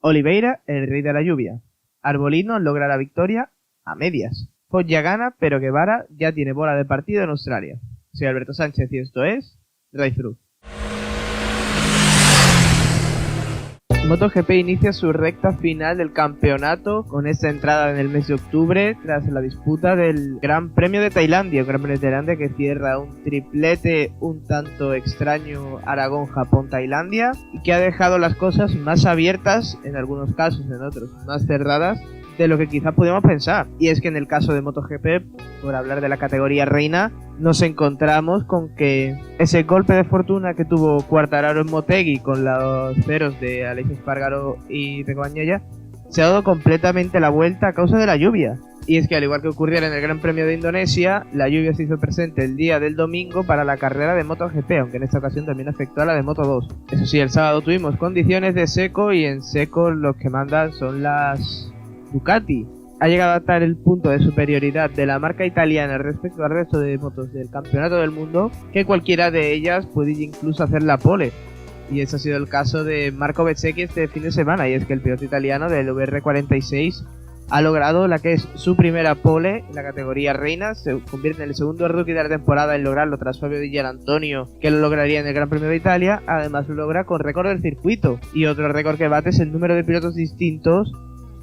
Oliveira, el rey de la lluvia. Arbolino logra la victoria a medias. Foggia gana, pero Guevara ya tiene bola de partido en Australia. Soy Alberto Sánchez y esto es Drive Thru. MotoGP inicia su recta final del campeonato con esta entrada en el mes de octubre tras la disputa del Gran Premio de Tailandia, un Gran Premio de Tailandia que cierra un triplete un tanto extraño Aragón, Japón, Tailandia y que ha dejado las cosas más abiertas en algunos casos, en otros más cerradas de lo que quizá podíamos pensar. Y es que en el caso de MotoGP, por hablar de la categoría reina, nos encontramos con que ese golpe de fortuna que tuvo Quartararo en Motegi con los ceros de Aleix Espargaró y Pecco Bagnaia se ha dado completamente la vuelta a causa de la lluvia. Y es que al igual que ocurriera en el Gran Premio de Indonesia, la lluvia se hizo presente el día del domingo para la carrera de MotoGP, aunque en esta ocasión también afectó a la de Moto2. Eso sí, el sábado tuvimos condiciones de seco y en seco los que mandan son las Ducati. Ha llegado a tal el punto de superioridad de la marca italiana respecto al resto de motos del campeonato del mundo que cualquiera de ellas puede incluso hacer la pole. Y ese ha sido el caso de Marco Bezzecchi este fin de semana, y es que el piloto italiano del VR46 ha logrado la que es su primera pole en la categoría reina. Se convierte en el segundo rookie de la temporada en lograrlo tras Fabio Di Gianantonio, que lo lograría en el Gran Premio de Italia. Además lo logra con récord del circuito, y otro récord que bate es el número de pilotos distintos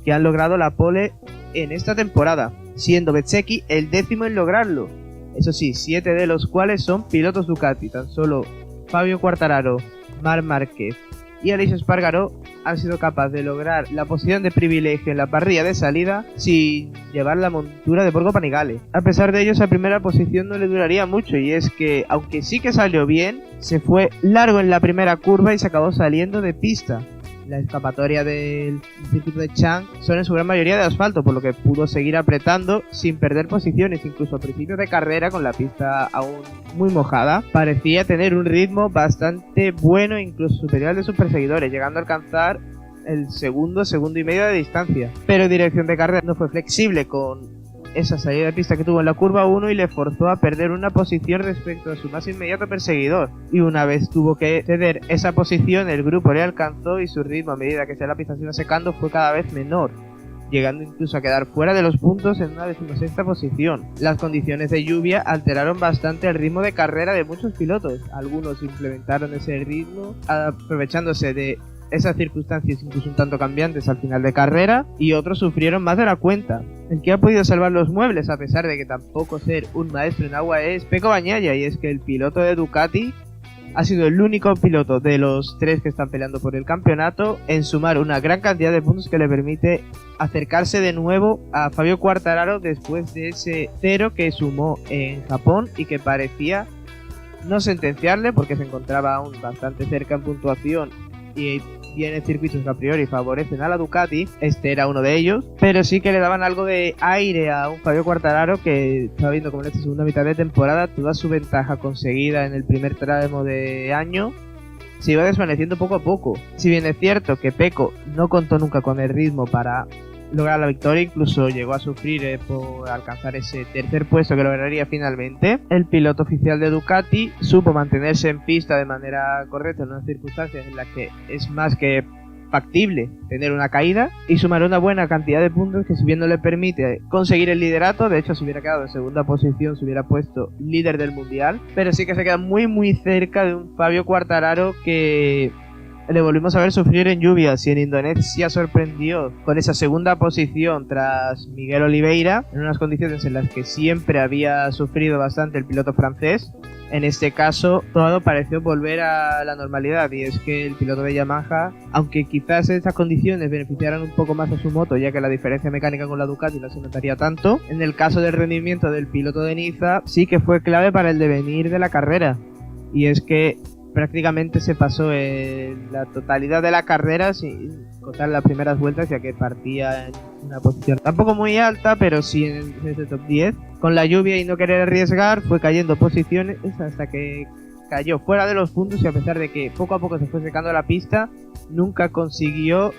que han logrado la pole en esta temporada, siendo Bezzecchi el 10º en lograrlo. Eso sí, 7 de los cuales son pilotos Ducati. Tan solo Fabio Quartararo, Marc Márquez y Aleix Espargaró han sido capaces de lograr la posición de privilegio en la parrilla de salida sin llevar la montura de Borgo Panigale. A pesar de ello, esa primera posición no le duraría mucho, y es que, aunque sí que salió bien, se fue largo en la primera curva y se acabó saliendo de pista. La escapatoria del circuito de Chang son en su gran mayoría de asfalto, por lo que pudo seguir apretando sin perder posiciones. Incluso a principios de carrera, con la pista aún muy mojada, parecía tener un ritmo bastante bueno, incluso superior al de sus perseguidores, llegando a alcanzar el segundo y medio de distancia. Pero en dirección de carrera no fue flexible con esa salida de pista que tuvo en la curva 1 y le forzó a perder una posición respecto a su más inmediato perseguidor. Y una vez tuvo que ceder esa posición, el grupo le alcanzó y su ritmo, a medida que la pista se iba secando, fue cada vez menor, llegando incluso a quedar fuera de los puntos en una 16ª posición. Las condiciones de lluvia alteraron bastante el ritmo de carrera de muchos pilotos. Algunos implementaron ese ritmo aprovechándose de esas circunstancias incluso un tanto cambiantes al final de carrera, y otros sufrieron más de la cuenta. El que ha podido salvar los muebles, a pesar de que tampoco ser un maestro en agua, es Pecco Bagnaia, y es que el piloto de Ducati ha sido el único piloto de los 3 que están peleando por el campeonato en sumar una gran cantidad de puntos que le permite acercarse de nuevo a Fabio Quartararo después de ese 0 que sumó en Japón y que parecía no sentenciarle, porque se encontraba aún bastante cerca en puntuación y vienen circuitos que a priori favorecen a la Ducati. Este era uno de ellos, pero sí que le daban algo de aire a un Fabio Quartararo que estaba viendo como en esta segunda mitad de temporada toda su ventaja conseguida en el primer tramo de año se iba desvaneciendo poco a poco. Si bien es cierto que Pecco no contó nunca con el ritmo para lograr la victoria, incluso llegó a sufrir por alcanzar ese tercer puesto que lograría finalmente, el piloto oficial de Ducati supo mantenerse en pista de manera correcta en unas circunstancias en las que es más que factible tener una caída, y sumar una buena cantidad de puntos que, si bien no le permite conseguir el liderato, de hecho si hubiera quedado en segunda posición se hubiera puesto líder del mundial, pero sí que se queda muy cerca de un Fabio Quartararo que le volvimos a ver sufrir en lluvias, y en Indonesia sorprendió con esa segunda posición tras Miguel Oliveira, en unas condiciones en las que siempre había sufrido bastante el piloto francés. En este caso todo pareció volver a la normalidad, y es que el piloto de Yamaha, aunque quizás estas condiciones beneficiaran un poco más a su moto, ya que la diferencia mecánica con la Ducati no se notaría tanto, en el caso del rendimiento del piloto de Niza sí que fue clave para el devenir de la carrera. Y es que prácticamente se pasó en la totalidad de la carrera sin contar las primeras vueltas, ya que partía en una posición tampoco muy alta, pero sí en ese top 10. Con la lluvia y no querer arriesgar, fue cayendo posiciones hasta que cayó fuera de los puntos, y a pesar de que poco a poco se fue secando la pista, nunca consiguió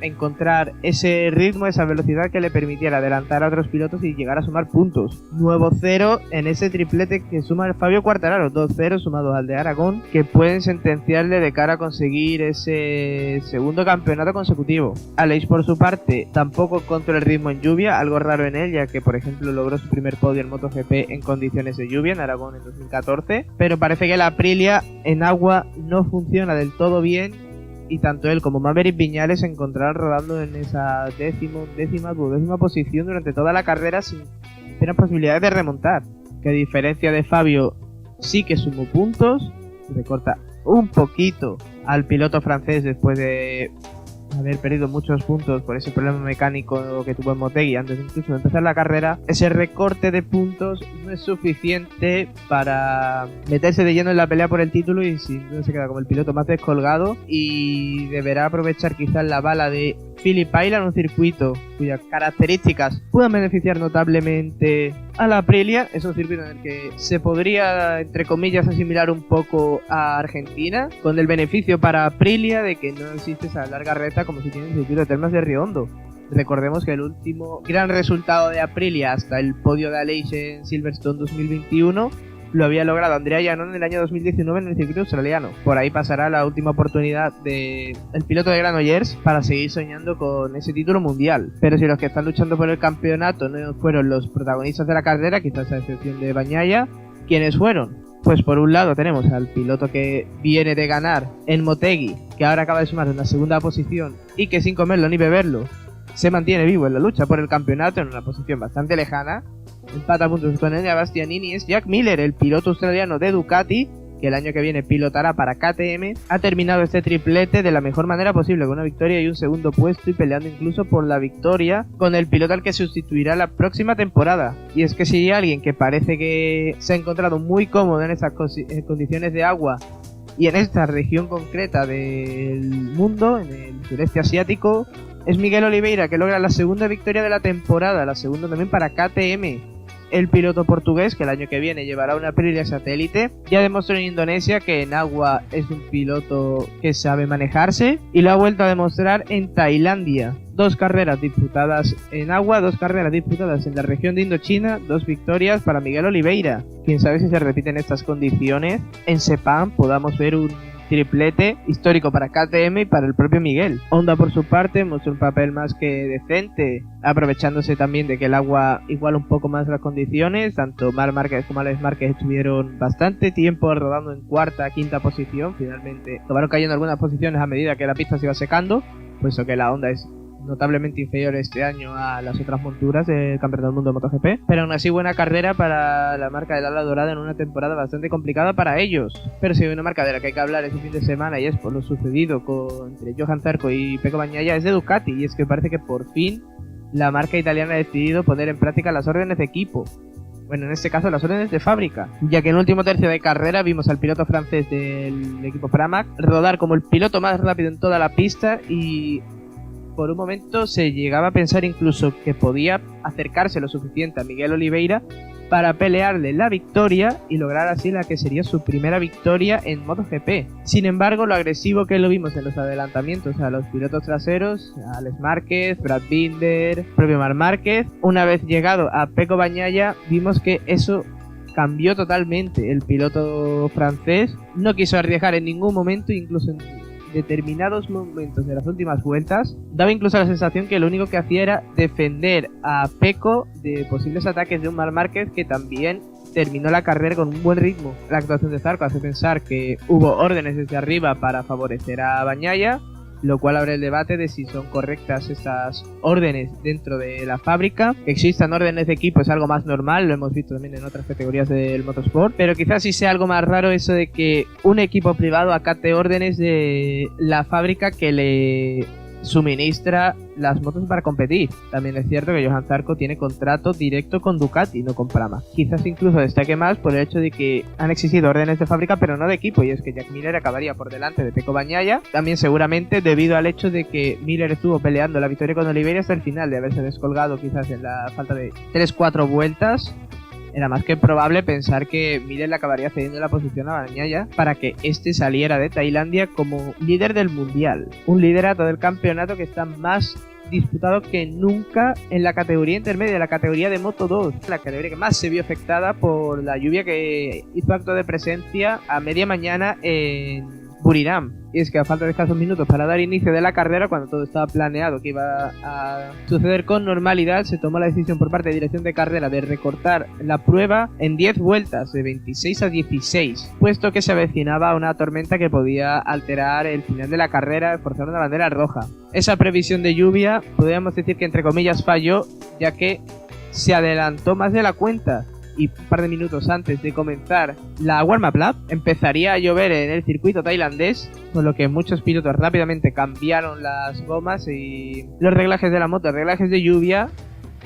encontrar ese ritmo, esa velocidad que le permitiera adelantar a otros pilotos y llegar a sumar puntos. Nuevo cero en ese triplete que suma el Fabio Quartararo, 2-0 sumados al de Aragón, que pueden sentenciarle de cara a conseguir ese segundo campeonato consecutivo. Aleix, por su parte, tampoco encontró el ritmo en lluvia, algo raro en él, ya que por ejemplo logró su primer podio en MotoGP en condiciones de lluvia en Aragón en 2014, pero parece que la Aprilia en agua no funciona del todo bien, y tanto él como Maverick Viñales se encontraron rodando en esa duodécima posición durante toda la carrera sin tener posibilidades de remontar, que a diferencia de Fabio sí que sumó puntos, recorta un poquito al piloto francés después de haber perdido muchos puntos por ese problema mecánico que tuvo en Motegi antes incluso de empezar la carrera. Ese recorte de puntos no es suficiente para meterse de lleno en la pelea por el título, y sin duda se queda como el piloto más descolgado y deberá aprovechar quizás la bala de Phillip Island, un circuito cuyas características puedan beneficiar notablemente a la Aprilia. Es un circuito en el que se podría, entre comillas, asimilar un poco a Argentina, con el beneficio para Aprilia de que no existe esa larga recta como si tiene el circuito de Termas de Río Hondo. Recordemos que el último gran resultado de Aprilia hasta el podio de Aleix en Silverstone 2021 lo había logrado Andrea Iannone en el año 2019 en el circuito australiano. Por ahí pasará la última oportunidad del piloto de Granollers para seguir soñando con ese título mundial. Pero si los que están luchando por el campeonato no fueron los protagonistas de la carrera, quizás a excepción de Bagnaia, ¿quiénes fueron? Pues por un lado tenemos al piloto que viene de ganar en Motegi, que ahora acaba de sumar una segunda posición y que sin comerlo ni beberlo se mantiene vivo en la lucha por el campeonato en una posición bastante lejana. Empata puntos con Enea Bastianini. Es Jack Miller, el piloto australiano de Ducati, que el año que viene pilotará para KTM. Ha terminado este triplete de la mejor manera posible, con una victoria y un segundo puesto, y peleando incluso por la victoria con el piloto al que sustituirá la próxima temporada. Y es que si hay alguien que parece que se ha encontrado muy cómodo en estas condiciones de agua y en esta región concreta del mundo, en el sureste asiático, es Miguel Oliveira, que logra la segunda victoria de la temporada, la segunda también para KTM. El piloto portugués, que el año que viene llevará una Aprilia satélite, ya demostró en Indonesia que en agua es un piloto que sabe manejarse, y lo ha vuelto a demostrar en Tailandia. 2 carreras disputadas en agua, 2 carreras disputadas en la región de Indochina, 2 victorias para Miguel Oliveira. Quién sabe si se repiten estas condiciones en Sepang podamos ver un triplete histórico para KTM y para el propio Miguel. Honda, por su parte, mostró un papel más que decente, aprovechándose también de que el agua iguala un poco más las condiciones. Tanto Marc Márquez como Alex Márquez estuvieron bastante tiempo rodando en cuarta, quinta posición. Finalmente acabaron cayendo algunas posiciones a medida que la pista se iba secando, puesto que la Honda es notablemente inferior este año a las otras monturas del Campeonato del Mundo de MotoGP, pero aún así buena carrera para la marca del Ala Dorada en una temporada bastante complicada para ellos. Pero si hay una marca de la que hay que hablar ese fin de semana, y es por lo sucedido entre Johan Zarco y Pecco Bagnaia, es de Ducati, y es que parece que por fin la marca italiana ha decidido poner en práctica las órdenes de equipo. Bueno, en este caso las órdenes de fábrica, ya que en el último tercio de carrera vimos al piloto francés del equipo Pramac rodar como el piloto más rápido en toda la pista, y por un momento se llegaba a pensar incluso que podía acercarse lo suficiente a Miguel Oliveira para pelearle la victoria y lograr así la que sería su primera victoria en MotoGP. Sin embargo, lo agresivo que lo vimos en los adelantamientos a los pilotos traseros, a Alex Márquez, Brad Binder, propio Marc Márquez, una vez llegado a Pecco Bagnaia, vimos que eso cambió totalmente. El piloto francés no quiso arriesgar en ningún momento, incluso en determinados momentos de las últimas vueltas daba incluso la sensación que lo único que hacía era defender a Pecco de posibles ataques de un Marc Márquez, que también terminó la carrera con un buen ritmo. La actuación de Zarco hace pensar que hubo órdenes desde arriba para favorecer a Bagnaia, lo cual abre el debate de si son correctas estas órdenes dentro de la fábrica. Que existan órdenes de equipo es algo más normal, lo hemos visto también en otras categorías del motorsport, pero quizás sí sea algo más raro eso de que un equipo privado acate órdenes de la fábrica que le suministra las motos para competir. También es cierto que Johan Zarco tiene contrato directo con Ducati, no con Pramac. Quizás incluso destaque más por el hecho de que han existido órdenes de fábrica pero no de equipo, y es que Jack Miller acabaría por delante de Pecco Bagnaia, también seguramente debido al hecho de que Miller estuvo peleando la victoria con Oliveira hasta el final, de haberse descolgado quizás en la falta de 3-4 vueltas era más que probable pensar que Miller le acabaría cediendo la posición a Bagnaia para que este saliera de Tailandia como líder del mundial. Un liderato del campeonato que está más disputado que nunca en la categoría intermedia, la categoría de Moto 2, la categoría que más se vio afectada por la lluvia que hizo acto de presencia a media mañana en Buriram. Y es que a falta de escasos minutos para dar inicio de la carrera, cuando todo estaba planeado que iba a suceder con normalidad, se tomó la decisión por parte de dirección de carrera de recortar la prueba en 10 vueltas, de 26 a 16, puesto que se avecinaba una tormenta que podía alterar el final de la carrera, forzar una bandera roja. Esa previsión de lluvia, podríamos decir que entre comillas falló, ya que se adelantó más de la cuenta. Y un par de minutos antes de comenzar la warm-up lap, empezaría a llover en el circuito tailandés, con lo que muchos pilotos rápidamente cambiaron las gomas y los reglajes de la moto, reglajes de lluvia,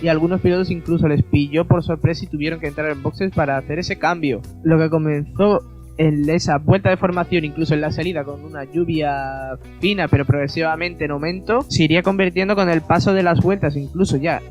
y a algunos pilotos incluso les pilló por sorpresa y tuvieron que entrar en boxes para hacer ese cambio. Lo que comenzó en esa vuelta de formación, incluso en la salida, con una lluvia fina pero progresivamente en aumento, se iría convirtiendo con el paso de las vueltas, incluso ya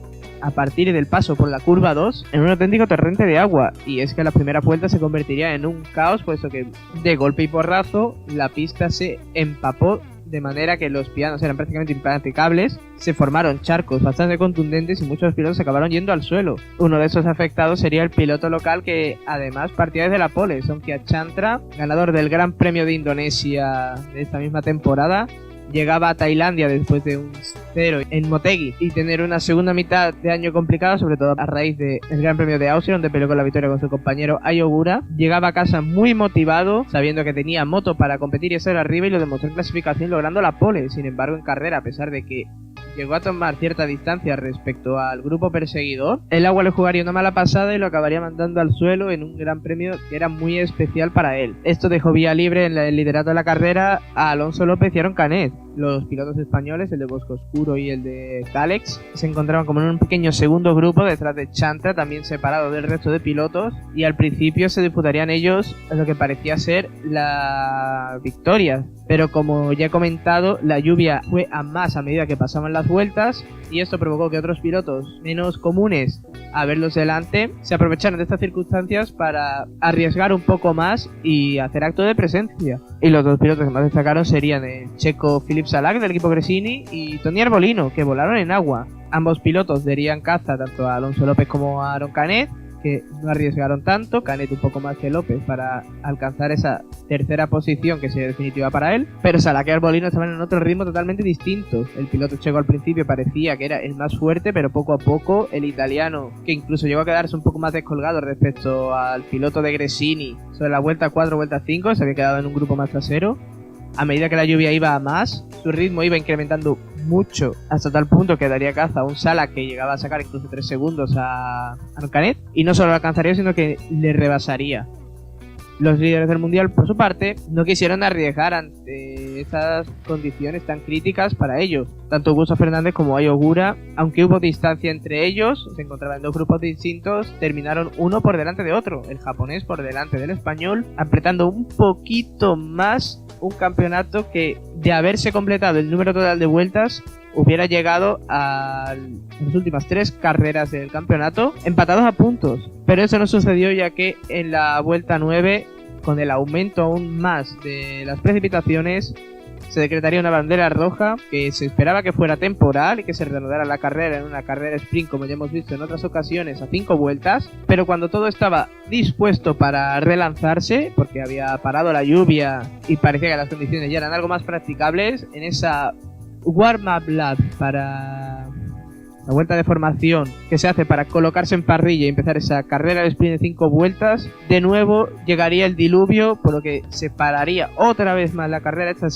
a partir del paso por la curva 2, en un auténtico torrente de agua. Y es que la primera vuelta se convertiría en un caos, puesto que de golpe y porrazo la pista se empapó de manera que los pianos eran prácticamente impracticables, se formaron charcos bastante contundentes y muchos pilotos acabaron yendo al suelo. Uno de esos afectados sería el piloto local, que además partía desde la pole, Songkhya Chantra, ganador del Gran Premio de Indonesia de esta misma temporada. Llegaba a Tailandia después de un 0 en Motegi y tener una segunda mitad de año complicada, sobre todo a raíz del Gran Premio de Austria, donde peleó con la victoria con su compañero Ai Ogura. Llegaba a casa muy motivado, sabiendo que tenía moto para competir y estar arriba, y lo demostró en clasificación logrando la pole. Sin embargo, en carrera, a pesar de que llegó a tomar cierta distancia respecto al grupo perseguidor, el agua le jugaría una mala pasada y lo acabaría mandando al suelo en un gran premio que era muy especial para él. Esto dejó vía libre en el liderato de la carrera a Alonso López y Aron Canet. Los pilotos españoles, el de Bosco Oscuro y el de Calex, se encontraban como en un pequeño segundo grupo detrás de Chantra, también separado del resto de pilotos, y al principio se disputarían ellos lo que parecía ser la victoria. Pero como ya he comentado, la lluvia fue a más a medida que pasaban las vueltas, y esto provocó que otros pilotos menos comunes a verlos delante se aprovecharon de estas circunstancias para arriesgar un poco más y hacer acto de presencia. Y los dos pilotos que más destacaron serían el checo Filip Salak del equipo Gresini y Tony Arbolino, que volaron en agua. Ambos pilotos darían caza tanto a Alonso López como a Aron Canet, que no arriesgaron tanto, Canet un poco más que López para alcanzar esa tercera posición que sería definitiva para él, pero Salak y Arbolino estaban en otro ritmo totalmente distinto. El piloto checo al principio parecía que era el más fuerte, pero poco a poco el italiano, que incluso llegó a quedarse un poco más descolgado respecto al piloto de Gresini sobre la vuelta 4, vuelta 5, se había quedado en un grupo más trasero. A medida que la lluvia iba a más, su ritmo iba incrementando mucho, hasta tal punto que daría caza a un Salak que llegaba a sacar incluso 3 segundos a Aron Canet, y no solo lo alcanzaría, sino que le rebasaría. Los líderes del mundial, por su parte, no quisieron arriesgar ante estas condiciones tan críticas para ellos. Tanto Augusto Fernández como Ai Ogura, aunque hubo distancia entre ellos, se encontraban en dos grupos distintos, terminaron uno por delante de otro, el japonés por delante del español, apretando un poquito más un campeonato que, de haberse completado el número total de vueltas, hubiera llegado a las últimas 3 carreras del campeonato empatados a puntos. Pero eso no sucedió, ya que en la vuelta 9, con el aumento aún más de las precipitaciones, se decretaría una bandera roja que se esperaba que fuera temporal y que se reanudara la carrera en una carrera sprint, como ya hemos visto en otras ocasiones, a 5 vueltas. Pero cuando todo estaba dispuesto para relanzarse, porque había parado la lluvia y parecía que las condiciones ya eran algo más practicables, en esa warm-up lap para la vuelta de formación que se hace para colocarse en parrilla y empezar esa carrera de sprint de 5 vueltas, de nuevo llegaría el diluvio, por lo que se pararía otra vez más la carrera, esta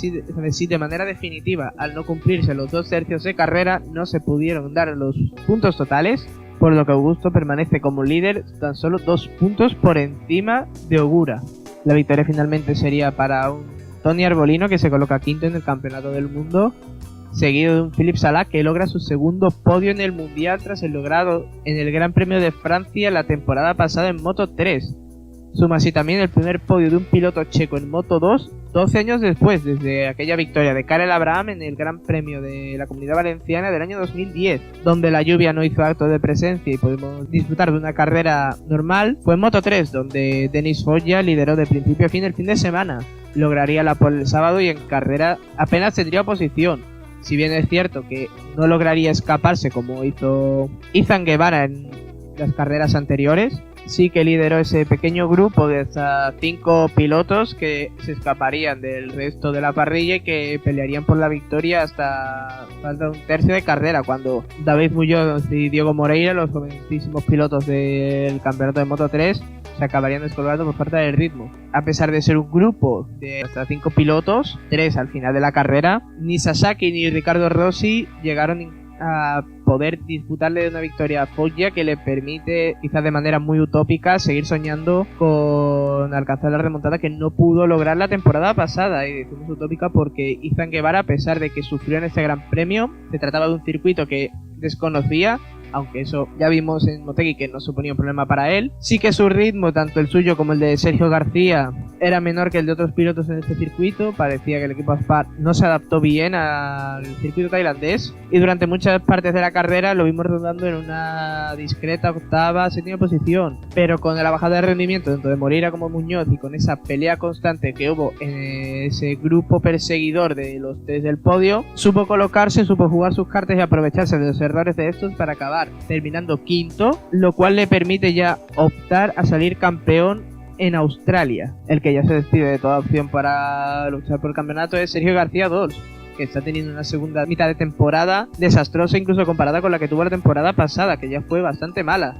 vez sí de manera definitiva. Al no cumplirse los 2 tercios de carrera, no se pudieron dar los puntos totales, por lo que Augusto permanece como líder tan solo 2 puntos por encima de Ogura. La victoria finalmente sería para un Tony Arbolino, que se coloca quinto en el campeonato del mundo, seguido de un Filip Salak, que logra su segundo podio en el mundial tras el logrado en el Gran Premio de Francia la temporada pasada en Moto 3. Suma así también el primer podio de un piloto checo en Moto 2 12 años después, desde aquella victoria de Karel Abraham en el Gran Premio de la Comunidad Valenciana del año 2010, donde la lluvia no hizo acto de presencia y pudimos disfrutar de una carrera normal. Fue en Moto3, donde Denis Foggia lideró de principio a fin el fin de semana. Lograría la pole el sábado y en carrera apenas tendría oposición. Si bien es cierto que no lograría escaparse como hizo Izan Guevara en las carreras anteriores, sí que lideró ese pequeño grupo de hasta 5 pilotos que se escaparían del resto de la parrilla y que pelearían por la victoria hasta falta un tercio de carrera, cuando David Muñoz y Diego Moreira, los jovencísimos pilotos del campeonato de Moto3, se acabarían descolgando por falta de ritmo. A pesar de ser un grupo de hasta 5 pilotos, 3 al final de la carrera, ni Sasaki ni Ricardo Rossi llegaron a poder disputarle una victoria a Foggia que le permite, quizás de manera muy utópica, seguir soñando con alcanzar la remontada que no pudo lograr la temporada pasada. Y decimos utópica porque Izan Guevara, a pesar de que sufrió en este Gran Premio, se trataba de un circuito que desconocía, aunque eso ya vimos en Motegi que no suponía un problema para él. Sí que su ritmo, tanto el suyo como el de Sergio García, era menor que el de otros pilotos en este circuito. Parecía que el equipo Aspar no se adaptó bien al circuito tailandés y durante muchas partes de la carrera lo vimos rodando en una discreta octava, séptima posición, pero con la bajada de rendimiento tanto de Moreira como Muñoz y con esa pelea constante que hubo en ese grupo perseguidor de los 3 del podio, supo colocarse, supo jugar sus cartas y aprovecharse de los errores de estos para acabar terminando quinto, lo cual le permite ya optar a salir campeón en Australia. El que ya se despide de toda opción para luchar por el campeonato es Sergio García Dols, que está teniendo una segunda mitad de temporada desastrosa, incluso comparada con la que tuvo la temporada pasada, que ya fue bastante mala.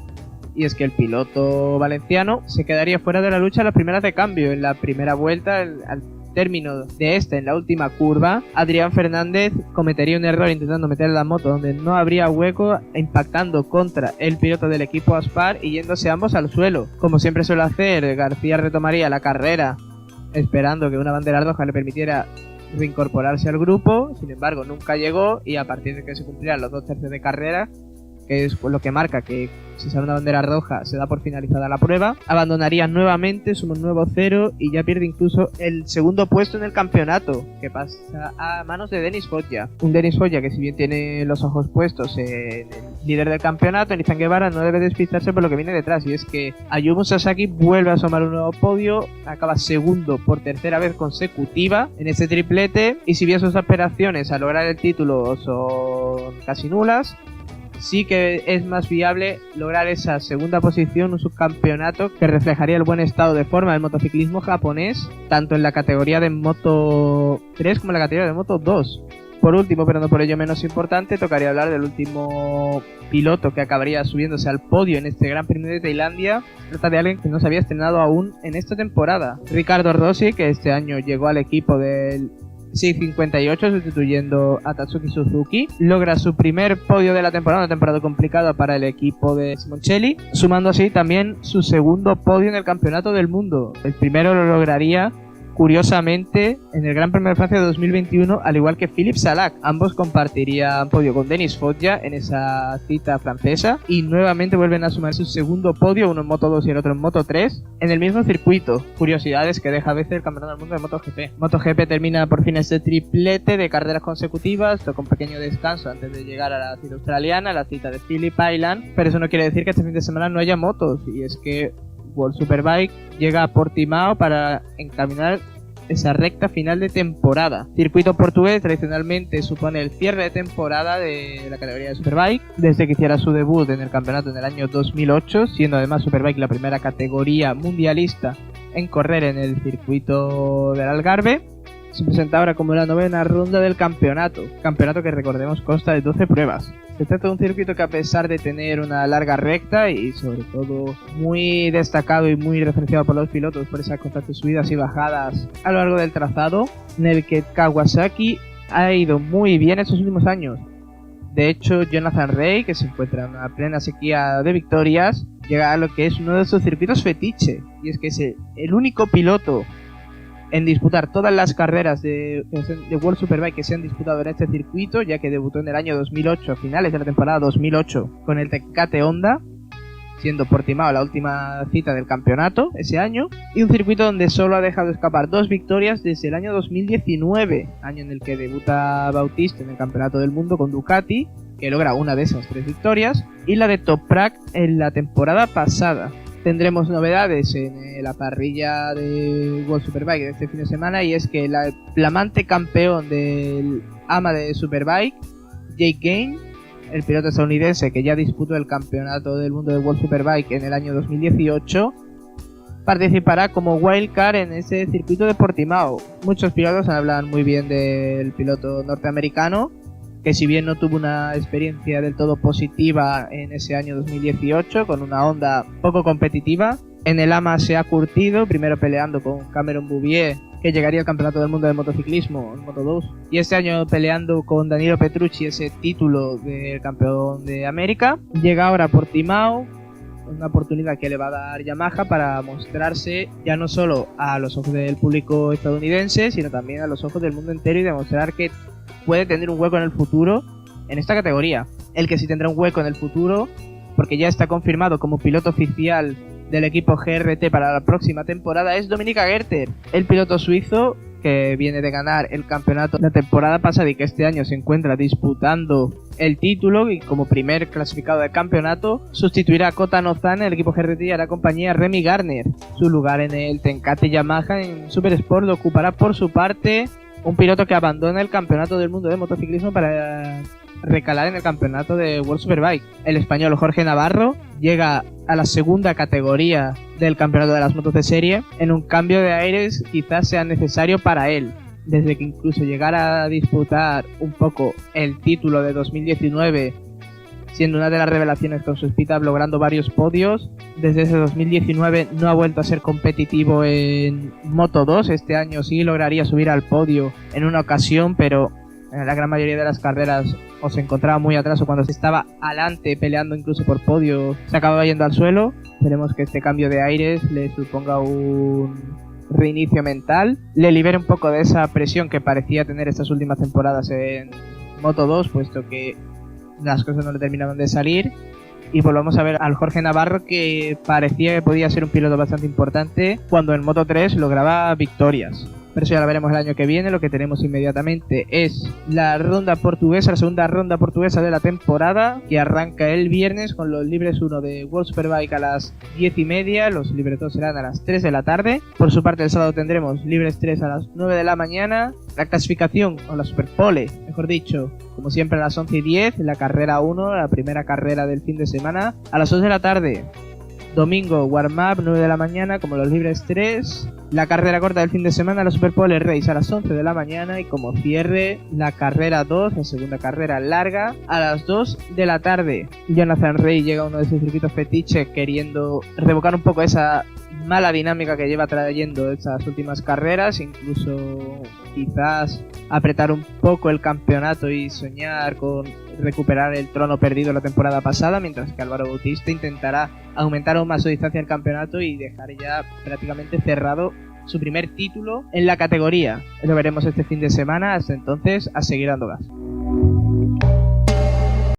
Y es que el piloto valenciano se quedaría fuera de la lucha en las primeras de cambio. En la primera vuelta, al término de esta, en la última curva, Adrián Fernández cometería un error intentando meter la moto donde no habría hueco, impactando contra el piloto del equipo Aspar y yéndose ambos al suelo. Como siempre suele hacer, García retomaría la carrera esperando que una bandera roja le permitiera reincorporarse al grupo. Sin embargo, nunca llegó y a partir de que se cumplieran los 2 tercios de carrera, que es lo que marca que si sale una bandera roja se da por finalizada la prueba, abandonaría nuevamente, suma un nuevo 0 y ya pierde incluso el segundo puesto en el campeonato, que pasa a manos de Denis Foggia. Un Denis Foggia que, si bien tiene los ojos puestos en el líder del campeonato, en Izan Guevara, no debe despistarse por lo que viene detrás, y es que Ayumu Sasaki vuelve a asomar un nuevo podio, acaba segundo por tercera vez consecutiva en este triplete, y si bien sus aspiraciones a lograr el título son casi nulas, sí que es más viable lograr esa segunda posición, un subcampeonato que reflejaría el buen estado de forma del motociclismo japonés, tanto en la categoría de Moto 3 como en la categoría de Moto 2. Por último, pero no por ello menos importante, tocaría hablar del último piloto que acabaría subiéndose al podio en este Gran Premio de Tailandia. Trata de alguien que no se había estrenado aún en esta temporada. Ricardo Rossi, que este año llegó al equipo del 658 sustituyendo a Tatsuki Suzuki, logra su primer podio de la temporada, una temporada complicada para el equipo de Simoncelli, sumando así también su segundo podio en el Campeonato del Mundo. El primero lo lograría, curiosamente, en el Gran Premio de Francia de 2021, al igual que Philippe Salac. Ambos compartirían podio con Denis Foggia en esa cita francesa y nuevamente vuelven a sumar su segundo podio, uno en Moto 2 y el otro en Moto 3, en el mismo circuito. Curiosidades que deja a veces el Campeonato del Mundo de MotoGP. MotoGP termina por fin este triplete de carreras consecutivas, toca un pequeño descanso antes de llegar a la cita australiana, la cita de Phillip Island, pero eso no quiere decir que este fin de semana no haya motos, y es que World Superbike llega a Portimao para encaminar esa recta final de temporada. Circuito portugués tradicionalmente supone el cierre de temporada de la categoría de Superbike desde que hiciera su debut en el campeonato en el año 2008, siendo además Superbike la primera categoría mundialista en correr en el circuito del Algarve. Se presenta ahora como la 9ª ronda del campeonato que, recordemos, consta de 12 pruebas. Se trata de un circuito que, a pesar de tener una larga recta y sobre todo muy destacado y muy referenciado por los pilotos por esas constantes subidas y bajadas a lo largo del trazado, en el que Kawasaki ha ido muy bien estos últimos años. De hecho, Jonathan Rea, que se encuentra en una plena sequía de victorias, llega a lo que es uno de sus circuitos fetiche, y es que es el único piloto en disputar todas las carreras de World Superbike que se han disputado en este circuito, ya que debutó en el año 2008, a finales de la temporada 2008, con el Tecate Honda, siendo Portimao la última cita del campeonato ese año, y un circuito donde solo ha dejado escapar 2 victorias desde el año 2019, año en el que debuta Bautista en el Campeonato del Mundo con Ducati, que logra una de esas 3 victorias, y la de Toprak en la temporada pasada. Tendremos novedades en la parrilla de World Superbike de este fin de semana, y es que el flamante campeón del AMA de Superbike, Jake Gain, el piloto estadounidense que ya disputó el campeonato del mundo de World Superbike en el año 2018, participará como wildcard en ese circuito de Portimao. Muchos pilotos hablan muy bien del piloto norteamericano, que si bien no tuvo una experiencia del todo positiva en ese año 2018 con una Honda poco competitiva, en el AMA se ha curtido, primero peleando con Cameron Bouvier, que llegaría al Campeonato del Mundo de Motociclismo en Moto2, y este año peleando con Danilo Petrucci ese título de campeón de América. Llega ahora a Portimao, una oportunidad que le va a dar Yamaha para mostrarse ya no solo a los ojos del público estadounidense, sino también a los ojos del mundo entero, y demostrar que puede tener un hueco en el futuro en esta categoría. El que sí tendrá un hueco en el futuro, porque ya está confirmado como piloto oficial del equipo GRT para la próxima temporada, es Dominik Aegerter, el piloto suizo que viene de ganar el campeonato la temporada pasada y que este año se encuentra disputando el título, y como primer clasificado del campeonato sustituirá a Kota Nozan en el equipo GRT y hará compañía a Remy Gardner. Su lugar en el Tenkate Yamaha en Super Sport lo ocupará por su parte un piloto que abandona el campeonato del mundo de motociclismo para recalar en el campeonato de World Superbike. El español Jorge Navarro llega a la segunda categoría del campeonato de las motos de serie. En un cambio de aires quizás sea necesario para él, desde que incluso llegara a disputar un poco el título de 2019, siendo una de las revelaciones con su speed-up, logrando varios podios. Desde ese 2019 no ha vuelto a ser competitivo en Moto2. Este año sí lograría subir al podio en una ocasión, pero en la gran mayoría de las carreras o se encontraba muy atrás, o cuando se estaba adelante peleando incluso por podio se acababa yendo al suelo. Esperemos que este cambio de aires le suponga un reinicio mental, le libere un poco de esa presión que parecía tener estas últimas temporadas en Moto2, puesto que las cosas no le terminaban de salir, y volvamos a ver al Jorge Navarro, que parecía que podía ser un piloto bastante importante cuando en Moto3 lograba victorias. Pero eso ya lo veremos el año que viene. Lo que tenemos inmediatamente es la ronda portuguesa, la segunda ronda portuguesa de la temporada, que arranca el viernes con los libres 1 de World Superbike a las 10:30, los libres 2 serán a las 3 de la tarde. Por su parte el sábado tendremos libres 3 a las 9 de la mañana, la clasificación, o la Superpole, mejor dicho, como siempre a las 11:10, la carrera 1, la primera carrera del fin de semana, a las 2 de la tarde. Domingo, warm-up, 9 de la mañana, como los libres 3. La carrera corta del fin de semana, la Superpole Race a las 11 de la mañana. Y como cierre, la carrera 2, la segunda carrera larga, a las 2 de la tarde. Jonathan Rea llega a uno de sus circuitos fetiche, queriendo revocar un poco esa mala dinámica que lleva trayendo estas últimas carreras. Incluso quizás apretar un poco el campeonato y soñar con recuperar el trono perdido la temporada pasada, mientras que Álvaro Bautista intentará aumentar aún más su distancia al campeonato y dejar ya prácticamente cerrado su primer título en la categoría. Lo veremos este fin de semana. Hasta entonces, a seguir dando gas.